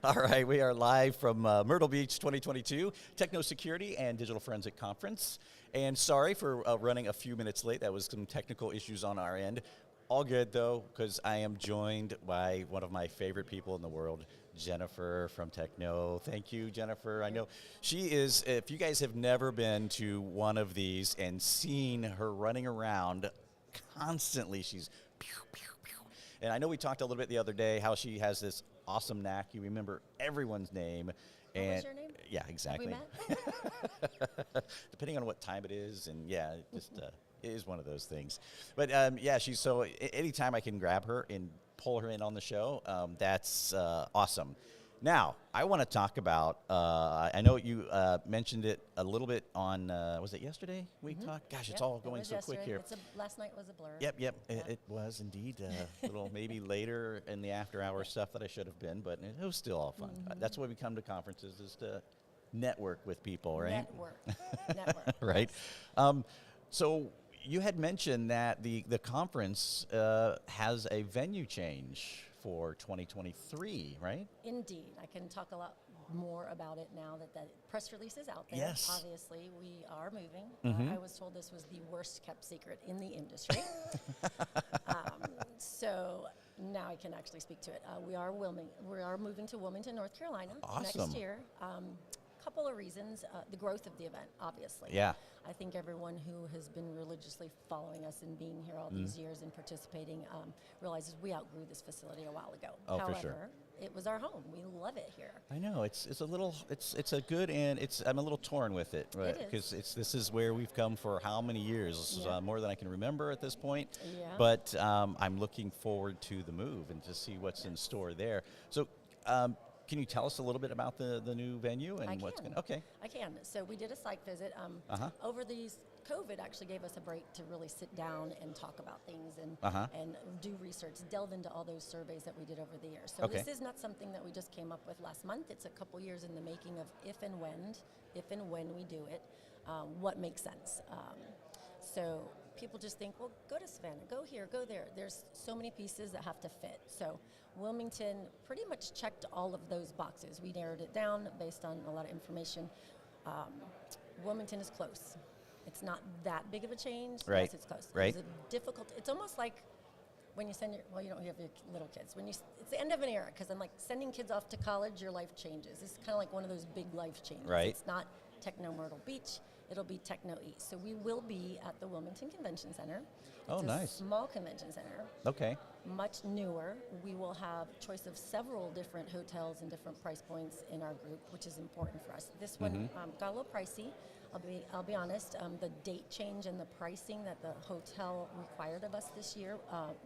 All right, we are live from Myrtle Beach 2022 Techno Security and Digital Forensic Conference. And sorry for running a few minutes late. That was some technical issues on our end. All good though, because I am joined by one of my favorite people in the world, Jennifer from Techno. Thank you, Jennifer. I know she is, if you guys have never been to one of these and seen her running around constantly, she's pew, pew, pew. And I know we talked a little bit the other day how she has this awesome knack. You remember everyone's name. What was your name? Yeah, exactly. Have we met? Depending on what time it is, and yeah, it just it is one of those things. But yeah, she's so anytime I can grab her and pull her in on the show, that's awesome. Now, I want to talk about, I know you mentioned it a little bit on, was it yesterday we talked? Gosh, it's all going so quick here. Last night was a blur. Yep. It was indeed a little maybe later in the after hour stuff that I should have been, but it was still all fun. That's why we come to conferences, is to network with people, right? Network. Right. So you had mentioned that the conference has a venue change for 2023, right? Indeed. I can talk a lot more about it now that the press release is out there. Yes. Obviously, we are moving. I was told this was the worst kept secret in the industry. So now I can actually speak to it. We are moving to Wilmington, North Carolina next year. Couple of reasons. The growth of the event, obviously. Yeah. I think everyone who has been religiously following us and being here all these years and participating realizes we outgrew this facility a while ago. Oh, However, for sure. It was our home. We love it here. I know it's a little it's a good, and I'm a little torn with it, right? Because this is where we've come for how many years? More than I can remember at this point. Yeah. But I'm looking forward to the move and to see what's in store there. So. Can you tell us a little bit about the new venue and what's going to... Okay. I can. So we did a site visit. Over these, COVID actually gave us a break to really sit down and talk about things and do research, delve into all those surveys that we did over the years. So this is not something that we just came up with last month. It's a couple years in the making of if and when we do it, what makes sense. So people just think, well, go to Savannah, go here, go there. There's so many pieces that have to fit. So Wilmington pretty much checked all of those boxes. We narrowed it down based on a lot of information. Wilmington is close. It's not that big of a change. Right. Yes, it's close. Right. It's almost like when you send you don't have your little kids. It's the end of an era, because I'm like, sending kids off to college, your life changes. It's kind of like one of those big life changes. Right. It's not Techno Myrtle Beach. It'll be Techno East. So we will be at the Wilmington Convention Center. It's nice. a small convention center. Okay. Much newer. We will have choice of several different hotels and different price points in our group, which is important for us. This one got a little pricey. I'll be honest. The date change and the pricing that the hotel required of us this year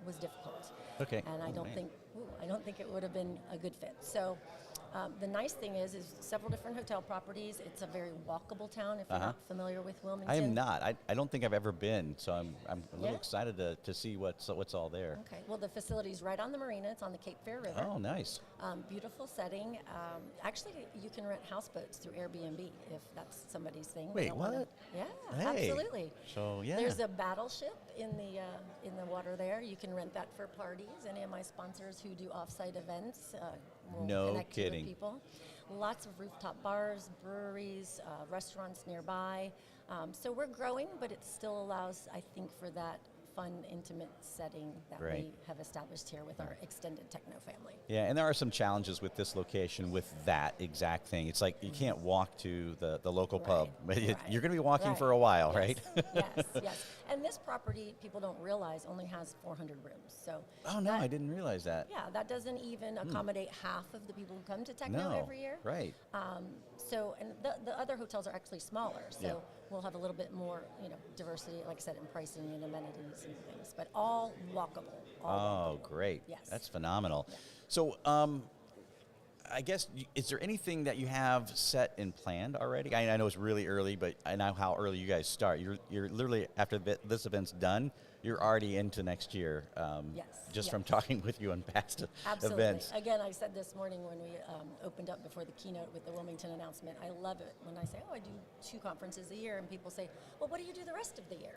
was difficult. Okay. And I don't think it would have been a good fit. So. The nice thing is several different hotel properties. It's a very walkable town if you're not familiar with Wilmington. I am not. I don't think I've ever been, so I'm a little excited to see what's all there. Okay. Well, the facility's right on the marina. It's on the Cape Fear River. Oh, nice. Beautiful setting. Actually, you can rent houseboats through Airbnb if that's somebody's thing. Wait, what? Yeah, hey. Absolutely. So yeah. There's a battleship in the water there. You can rent that for parties. Any of my sponsors who do off-site events will connect you with people. Lots of rooftop bars, breweries, restaurants nearby. So we're growing, but it still allows, I think, for that fun, intimate setting that we have established here with our extended techno family. Yeah, and there are some challenges with this location with that exact thing. It's like you can't walk to the local pub. You're going to be walking for a while, right? Yes. And this property, people don't realize, only has 400 rooms. So I didn't realize that. Yeah, that doesn't even accommodate half of the people who come to Techno every year. Right. And the other hotels are actually smaller. So we'll have a little bit more, diversity, like I said, in pricing and amenities and things, but all walkable. Walkable. Great. Yes. That's phenomenal. Yeah. So, I guess, is there anything that you have set and planned already? I know it's really early, but I know how early you guys start. You're literally, after this event's done, you're already into next year. Just from talking with you on past events. Again, I said this morning when we opened up before the keynote with the Wilmington announcement, I love it when I say, I do 2 conferences a year, and people say, well, what do you do the rest of the year?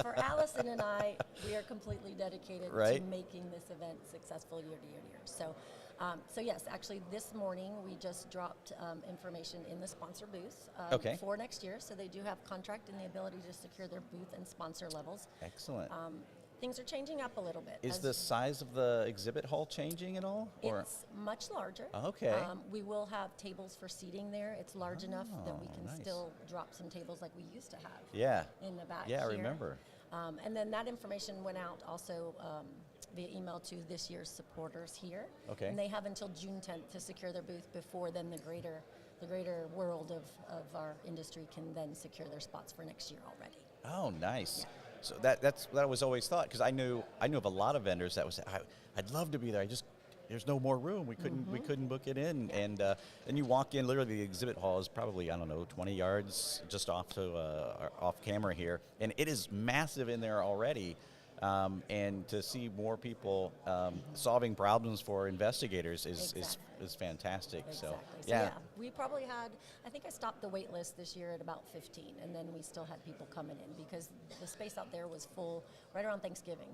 For Alice Jason and I, we are completely dedicated to making this event successful year to year to year. So yes, actually this morning we just dropped information in the sponsor booth for next year. So they do have contract and the ability to secure their booth and sponsor levels. Excellent. Things are changing up a little bit. Is the size of the exhibit hall changing at all? It's much larger. Okay. We will have tables for seating there. It's large enough that we can still drop some tables like we used to have in the back here. I remember. And then that information went out also via email to this year's supporters here. Okay. And they have until June 10th to secure their booth before then the greater world of our industry can then secure their spots for next year already. Oh, nice. Yeah. So that's what I was always thought, because I knew of a lot of vendors that was, I'd love to be there. There's no more room. We couldn't book it in, and then you walk in. Literally, the exhibit hall is probably 20 yards just off camera here, and it is massive in there already. And to see more people solving problems for investigators is fantastic. Exactly. So yeah, we probably had, I think I stopped the wait list this year at about 15, and then we still had people coming in because the space out there was full right around Thanksgiving.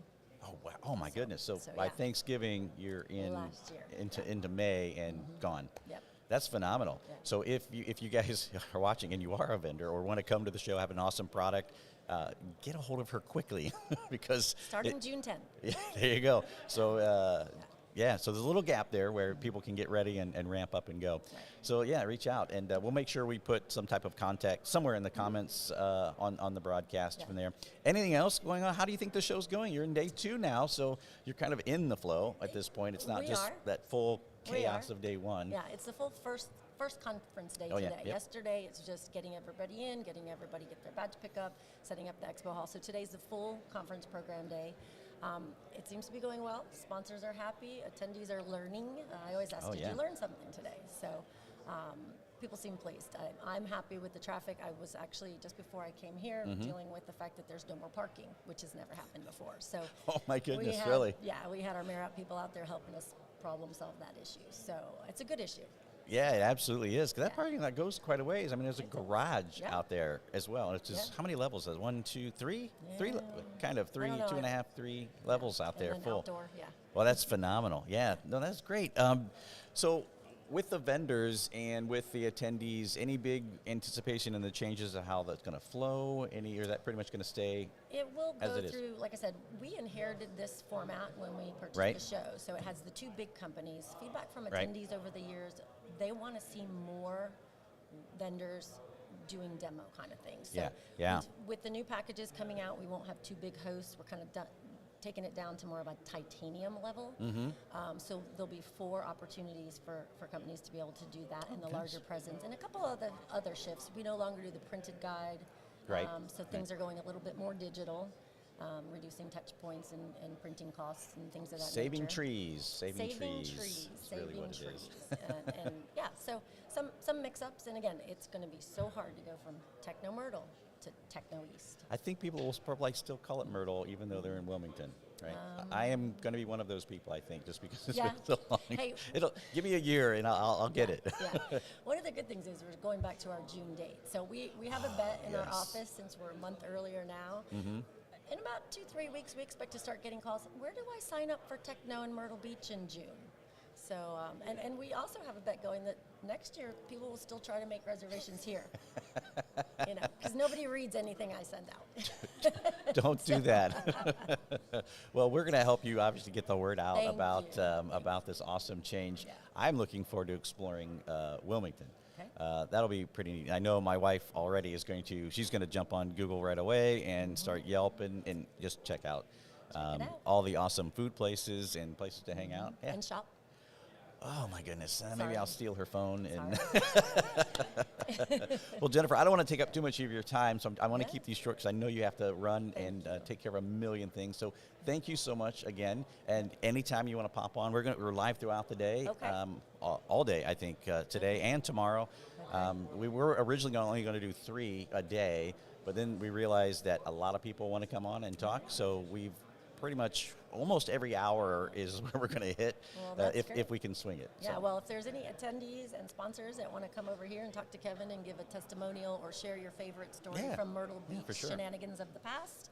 Oh wow! Oh my goodness! So by Thanksgiving, you're into May and gone. Yep. That's phenomenal. Yeah. So if you guys are watching and you are a vendor or want to come to the show, have an awesome product, get a hold of her quickly because starting June 10th. Yeah, there you go. So so there's a little gap there where people can get ready and ramp up and go. Right. So reach out, and we'll make sure we put some type of contact somewhere in the comments on the broadcast from there. Anything else going on? How do you think the show's going? You're in day 2 now, so you're kind of in the flow at this point. It's not just that full chaos of day 1. Yeah, it's the full first conference day today. Yesterday, it's just getting everybody in, getting everybody get their badge pick up, setting up the expo hall. So today's the full conference program day. It seems to be going well. Sponsors are happy. Attendees are learning. I always ask, did you learn something today? So people seem pleased. I'm happy with the traffic. I was actually, just before I came here, dealing with the fact that there's no more parking, which has never happened before. So oh my goodness, really? Yeah, we had our Merit people out there helping us problem solve that issue. So it's a good issue. Yeah, it absolutely is. Because that parking lot goes quite a ways. I mean, there's a garage out there as well. And it's just, how many levels is it? 1, 2, 3? Yeah. 3, kind of 3, 2.5, 3 levels out there, and full. Outdoor, Well, that's phenomenal. Yeah, no, that's great. So with the vendors and with the attendees, any big anticipation in the changes of how that's going to flow? Or is that pretty much going to stay It will as go it is? through, like I said, we inherited this format when we purchased the show. So it has the 2 big companies. Feedback from attendees over the years, they want to see more vendors doing demo kind of things. So with the new packages coming out, we won't have 2 big hosts. We're kind of taking it down to more of a titanium level. So there'll be 4 opportunities for companies to be able to do that in the larger presence. And a couple of the other shifts. We no longer do the printed guide. So things are going a little bit more digital. Reducing touch points and printing costs and things of that Saving nature. Saving trees. and so some mix-ups, and again, it's going to be so hard to go from Techno Myrtle to Techno East. I think people will probably still call it Myrtle, even though they're in Wilmington, right? I am going to be one of those people, I think, just because it's been so long. Hey, it'll give me a year, and I'll get it. One of the good things is we're going back to our June date. So we have a bet in our office since we're a month earlier now. In about 2-3 weeks, we expect to start getting calls. Where do I sign up for Techno in Myrtle Beach in June? So, and we also have a bet going that next year people will still try to make reservations here. Because nobody reads anything I send out. Don't do that. Well, we're going to help you obviously get the word out about this awesome change. I'm looking forward to exploring Wilmington. That'll be pretty neat. I know my wife already she's going to jump on Google right away and start Yelp and just check out all the awesome food places and places to hang out. And shop. Oh my goodness, maybe I'll steal her phone. Well, Jennifer, I don't want to take up too much of your time, so I want to keep these short because I know you have to run and take care of a million things. So thank you so much again, and anytime you want to pop on, we're live throughout the day, all day I think, today and tomorrow. We were originally only going to do 3 a day, but then we realized that a lot of people want to come on and talk, so we've pretty much almost every hour is where we're going to hit if we can swing it. Yeah, well, if there's any attendees and sponsors that want to come over here and talk to Kevin and give a testimonial or share your favorite story from Myrtle Beach shenanigans of the past,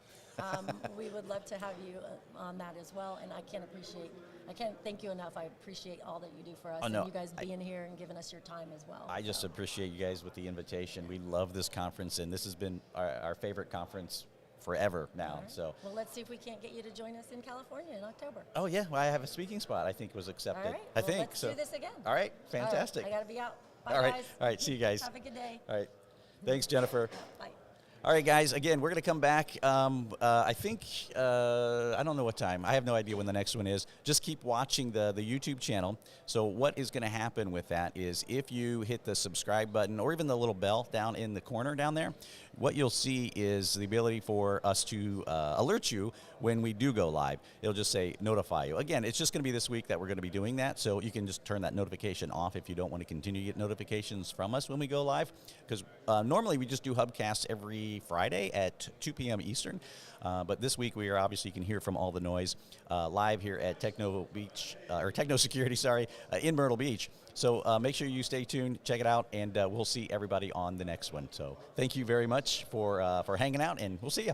We would love to have you on that as well. And I can't thank you enough. I appreciate all that you do for us, Oh, no, and you guys being here and giving us your time as well. I just appreciate you guys with the invitation. We love this conference, and this has been our favorite conference forever now. Right. So, well, let's see if we can't get you to join us in California in October. oh yeah, well, I have a speaking spot. I think was accepted. All right. I well, think let's so. do this again. All right, fantastic. All right, I got to be out. Bye, All right, guys. all right. See you guys. Have a good day. All right, thanks, Jennifer. Bye. All right, guys, again, we're going to come back. I think, I don't know what time. I have no idea when the next one is. Just keep watching the YouTube channel. So what is going to happen with that is if you hit the subscribe button or even the little bell down in the corner down there, what you'll see is the ability for us to alert you when we do go live. It'll just say notify you. Again, it's just going to be this week that we're going to be doing that, so you can just turn that notification off if you don't want to continue to get notifications from us when we go live, because normally we just do Hubcasts every Friday at 2 p.m. Eastern, but this week we are obviously, you can hear from all the noise live here at Techno Security, in Myrtle Beach. So make sure you stay tuned, check it out, and we'll see everybody on the next one. So thank you very much for hanging out, and we'll see you.